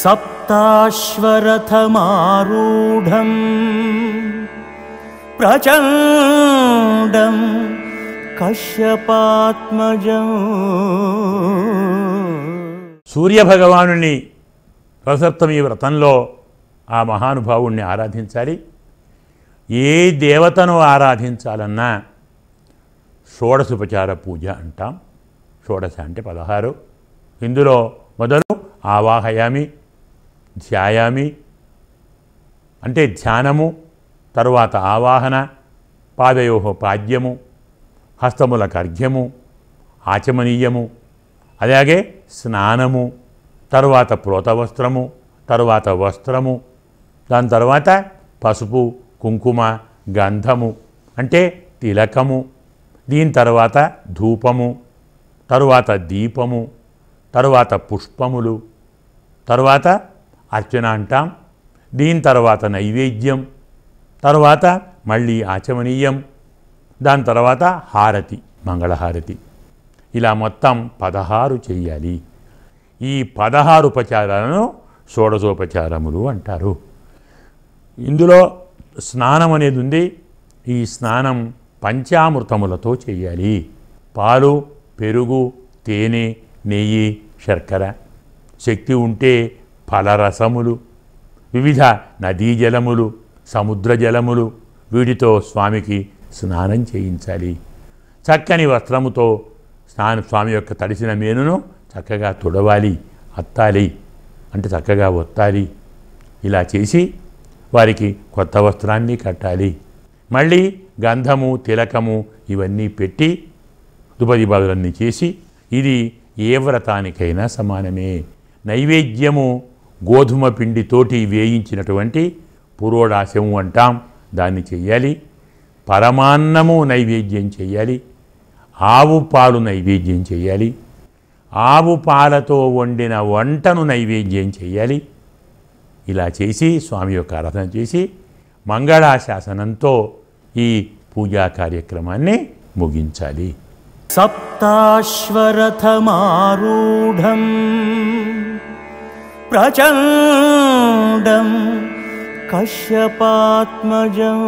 సప్తాశ్వరథమారూఢం ప్రచండం కశ్యపాత్మజం. సూర్యభగవానుని రథసప్తమి వ్రతంలో ఆ మహానుభావుణ్ణి ఆరాధించాలి. ఏ దేవతను ఆరాధించాలన్నా షోడశోపచార పూజ అంటాం. షోడశ అంటే 16. ఇందులో మొదలు ఆవాహయామి, ధ్యాయామి అంటే ధ్యానము, తరువాత ఆవాహన, పాదయోహ పాద్యము, హస్తములకు అర్ఘ్యము, ఆచమనీయము, అలాగే స్నానము, తరువాత ప్రోతవస్త్రము, తరువాత వస్త్రము, దాని తర్వాత పసుపు, కుంకుమ, గంధము అంటే తిలకము, దీని తర్వాత ధూపము, తరువాత దీపము, తరువాత పుష్పములు, తరువాత అర్చన అంటాం. దీని తర్వాత నైవేద్యం, తరువాత మళ్ళీ ఆచమనీయం, దాని తర్వాత హారతి, మంగళహారతి. ఇలా మొత్తం 16 చెయ్యాలి. ఈ 16 ఉపచారాలను షోడశోపచారములు అంటారు. ఇందులో స్నానం అనేది ఉంది. ఈ స్నానం పంచామృతములతో చేయాలి. పాలు, పెరుగు, తేనె, నెయ్యి, శర్కర, శక్తి ఉంటే ఫలరసములు, వివిధ నదీ జలములు, సముద్ర జలములు, వీటితో స్వామికి స్నానం చేయించాలి. చక్కని వస్త్రముతో స్వామి యొక్క తడిసిన మేనును చక్కగా తుడవాలి, అత్తాలి అంటే చక్కగా ఒత్తాలి. ఇలా చేసి వారికి కొత్త వస్త్రాన్ని కట్టాలి. మళ్ళీ గంధము, తిలకము ఇవన్నీ పెట్టి దుపది బాదులన్నీ చేసి, ఇది ఏ వ్రతానికైనా సమానమే. నైవేద్యము గోధుమ పిండితోటి వేయించినటువంటి పురోడాశము అంటాం, దాన్ని చెయ్యాలి. పరమాన్నము నైవేద్యం చెయ్యాలి. ఆవు పాలు నైవేద్యం చెయ్యాలి. ఆవు పాలతో వండిన వంటను నైవేద్యం చెయ్యాలి. ఇలా చేసి స్వామి యొక్క ఆరాధన చేసి మంగళాశాసనంతో ఈ పూజా కార్యక్రమాన్ని ముగించాలి. సప్తాశ్వరథమారూఢం ప్రచండం కశ్యపాత్మజం.